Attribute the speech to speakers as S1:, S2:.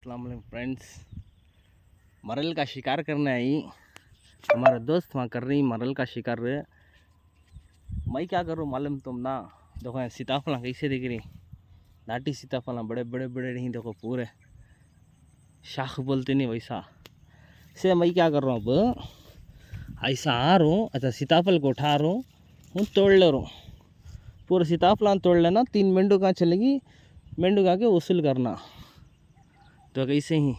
S1: अस्सलाम वालेकुम फ्रेंड्स, मरल का शिकार करने आई। हमारा दोस्त वहाँ कर रही मरल का शिकार। मैं क्या करूँ मालूम तुम ना। देखो यहाँ सीताफल कैसे दिख रही, नाटी सीताफल बड़े बड़े बड़े नहीं, देखो पूरे शाख बोलते नहीं वैसा से। मैं क्या कर रहा हूँ, अब ऐसा आ रहा हूँ, अच्छा सीताफल को उठा रहा हूँ, तोड़ ले रहा हूँ। पूरा सीताफल तोड़ लेना, 3 मेंढू कहाँ चलेगी, मेंढू का के वसूल करना। तो कैसे ही